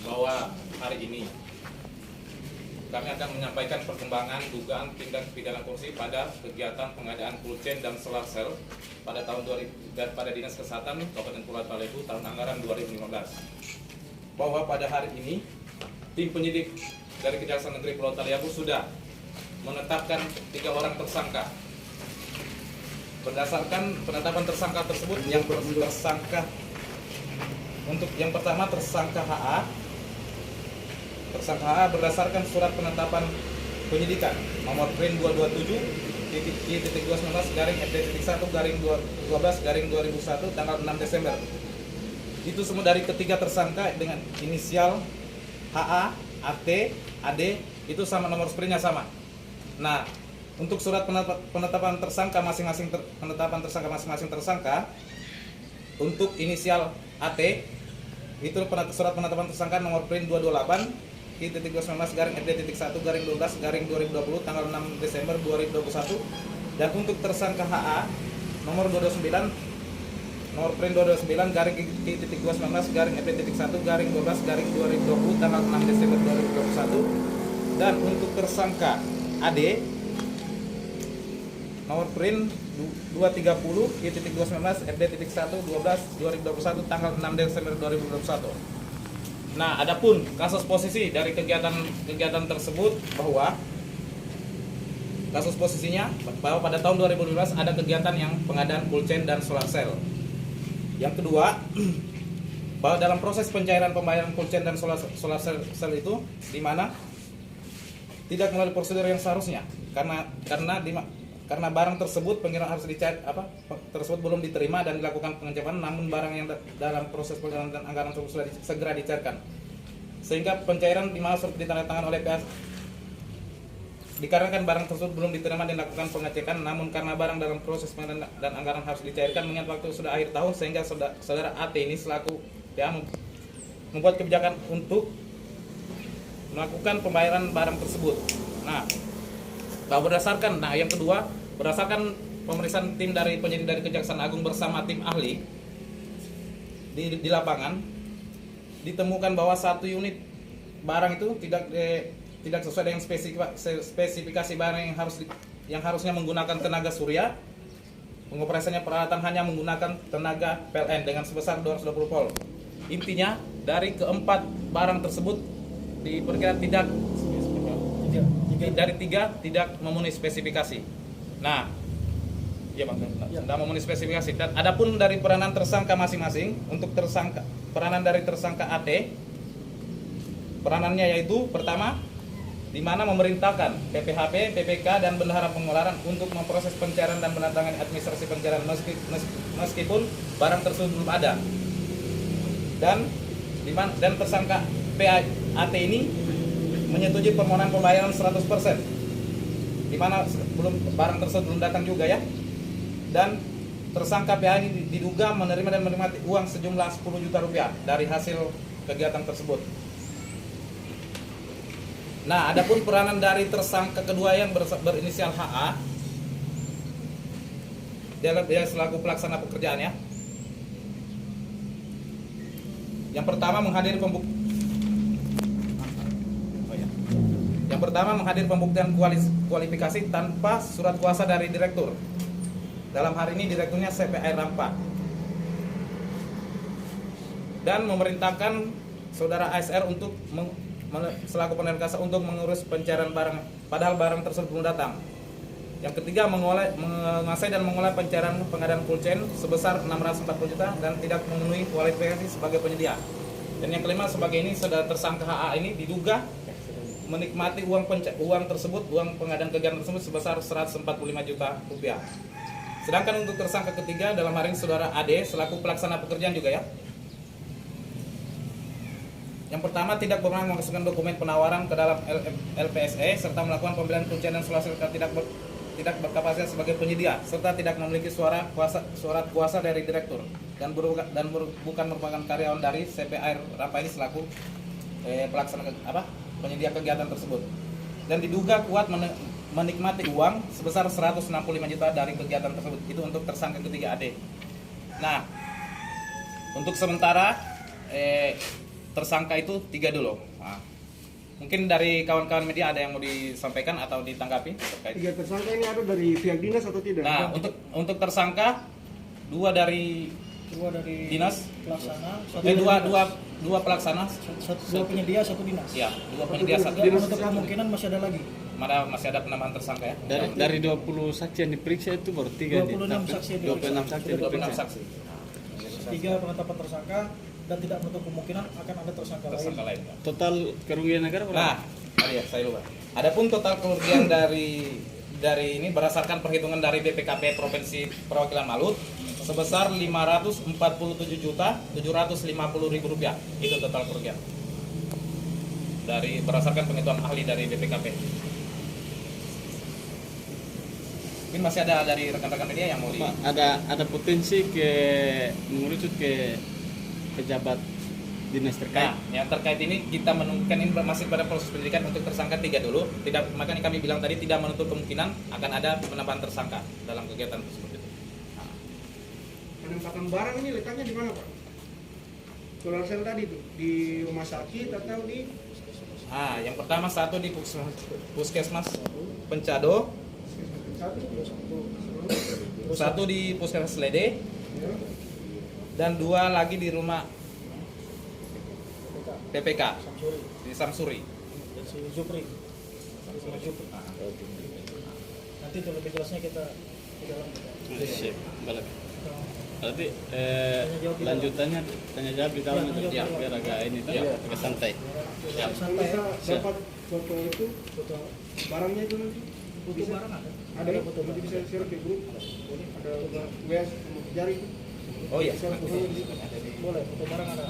bahwa hari ini kami akan menyampaikan perkembangan dugaan tindak pidana korupsi pada kegiatan pengadaan cold chain dan solar cell pada tahun 2000 dan pada Dinas Kesehatan Kabupaten Kepulauan Talabu tahun anggaran 2015. Bahwa pada hari ini tim penyidik dari Kejaksaan Negeri Pulau Talabu sudah menetapkan 3 orang tersangka. Berdasarkan penetapan tersangka tersebut, yang tersangka untuk yang pertama tersangka HA. Tersangka HA berdasarkan surat penetapan penyidikan nomor PRIN 227-I-19-FD-1-12-2001 tanggal 6 Desember. Itu semua dari ketiga tersangka dengan inisial HA, AT, AD itu sama, nomor SPRIN-nya sama. Nah, untuk surat penetapan tersangka masing-masing tersangka untuk inisial AT itu surat penetapan tersangka nomor PRIN 228-I-19-FD-1-12-2020 tanggal 6 Desember 2021. Dan untuk tersangka HA nomor 229 nomor PRIN 229-I-19-FD-1-12-2020 tanggal 6 Desember 2021. Dan untuk tersangka AD nomor PRIN 230-I-19-FD-1-12-2021 tanggal 6 Desember 2021. Nah, adapun kasus posisi dari kegiatan tersebut bahwa kasus posisinya bahwa pada tahun 2015 ada kegiatan yang pengadaan cold chain dan solar cell. Yang kedua, bahwa dalam proses pencairan pembayaran cold chain dan solar cell itu di mana tidak melalui prosedur yang seharusnya karena barang tersebut pengiriman harus dicair tersebut belum diterima dan dilakukan pengecekan, namun barang yang dalam proses pencairan dan anggaran tersebut sudah segera dicairkan, sehingga pencairan dimaksud ditandatangani oleh pihak dikarenakan barang tersebut belum diterima dan dilakukan pengecekan, namun karena barang dalam proses pengadaan dan anggaran harus dicairkan mengingat waktu sudah akhir tahun, sehingga saudara AT ini selaku PA membuat kebijakan untuk melakukan pembayaran barang tersebut. Nah, yang kedua, berdasarkan pemeriksaan tim dari penyidik dari Kejaksaan Agung bersama tim ahli di lapangan, ditemukan bahwa satu unit barang itu tidak sesuai dengan spesifikasi barang yang harusnya menggunakan tenaga surya. Pengoperasiannya peralatan hanya menggunakan tenaga PLN dengan sebesar 220 volt. Intinya dari keempat barang tersebut diperkirakan dari 3 tidak memenuhi spesifikasi. Nah, ya Bang, tidak memenuhi spesifikasi. Dan adapun dari peranan tersangka masing-masing, untuk peranan dari tersangka AT, peranannya yaitu pertama, di mana memerintahkan PPHP, PPK dan bendahara pengeluaran untuk memproses pencairan dan menandatangani administrasi pencairan meskipun barang tersebut belum ada. Dan tersangka PAT ini menyetujui permohonan pembayaran 100%, di mana barang tersebut belum datang juga ya. Dan tersangka PA ini diduga menerima dan menikmati uang sejumlah 10 juta rupiah dari hasil kegiatan tersebut. Nah, adapun peranan dari tersangka kedua yang berinisial HA, dia selaku pelaksana pekerjaan ya. Yang pertama menghadiri pembuktian kualifikasi tanpa surat kuasa dari direktur. Dalam hari ini direkturnya CPI Rampa. Dan memerintahkan saudara ASR untuk selaku penerima kasa untuk mengurus pencairan barang padahal barang tersebut belum datang. Yang ketiga, menguasai dan mengolah pencairan pengadaan cold chain sebesar 640 juta dan tidak memenuhi kualifikasi sebagai penyedia. Dan yang kelima, sebagai ini saudara tersangka HA ini diduga menikmati uang pengadaan kegiatan tersebut sebesar 145 juta rupiah. Sedangkan untuk tersangka ketiga dalam hari ini saudara AD selaku pelaksana pekerjaan juga ya. Yang pertama, tidak pernah memasukkan dokumen penawaran ke dalam LPSE serta melakukan pembelian cold chain dan solar cell tidak berkapasitas sebagai penyedia serta tidak memiliki surat kuasa dari direktur dan bukan merupakan karyawan dari CPI Rampa ini selaku pelaksana penyedia kegiatan tersebut, dan diduga kuat menikmati uang sebesar 165 juta dari kegiatan tersebut. Itu untuk tersangka ketiga AD. Nah, untuk sementara tersangka itu 3 dulu. Nah, mungkin dari kawan-kawan media ada yang mau disampaikan atau ditanggapi terkait. 3 tersangka ini ada dari pihak dinas atau tidak? Nah, untuk tersangka 2 dari dinas, pelaksana, dua pelaksana, dua penyedia, 1 dinas. ya, 2 penyedia, 1 Dan dinas. untuk kemungkinan masih ada lagi. Masih ada penambahan tersangka ya. Dari 20 saksi yang diperiksa itu baru 3 26 saksi yang diperiksa. 26 saksi yang 26 diperiksa. saksi. 3 penetapan tersangka dan tidak menutup kemungkinan akan ada tersangka lain. Ya. Total kerugian negara berapa? Nah, tadi ya saya lupa. Adapun total kerugian dari ini berdasarkan perhitungan dari BPKP Provinsi Perwakilan Malut sebesar Rp547.750.000. Itu total kerugian. Dari berdasarkan penghitungan ahli dari BPKP. Mungkin masih ada dari rekan-rekan media yang mau Pak, ada potensi mengerucut ke pejabat dinas terkait. Nah, yang terkait ini kita menunggukan ini masih pada proses penyidikan untuk tersangka 3 dulu. Tidak, makanya kami bilang tadi tidak menutup kemungkinan akan ada penambahan tersangka dalam kegiatan seperti itu. Penempatan barang ini letaknya di mana, Pak? Solar cell tadi itu di rumah sakit atau di Yang pertama satu di Puskesmas Pencado, satu di Puskesmas Lede, dan 2 lagi di rumah PPK di Samsuri. Dan si Jupri. Nanti itu lebih jelasnya kita di dalam. Siap, balik. Berarti lanjutannya tanya jawab di dalam itu Ya. biar agak ini tuh, Ya. agak santai. Ya. Santai. bisa dapat foto itu, foto barangnya itu nanti? Butuh Bisa? barang ada. Ada ya? Nanti bisa share ke grup. Ada WA jari itu. Oh iya. Bisa fotonya di situ. Boleh, foto barang ada.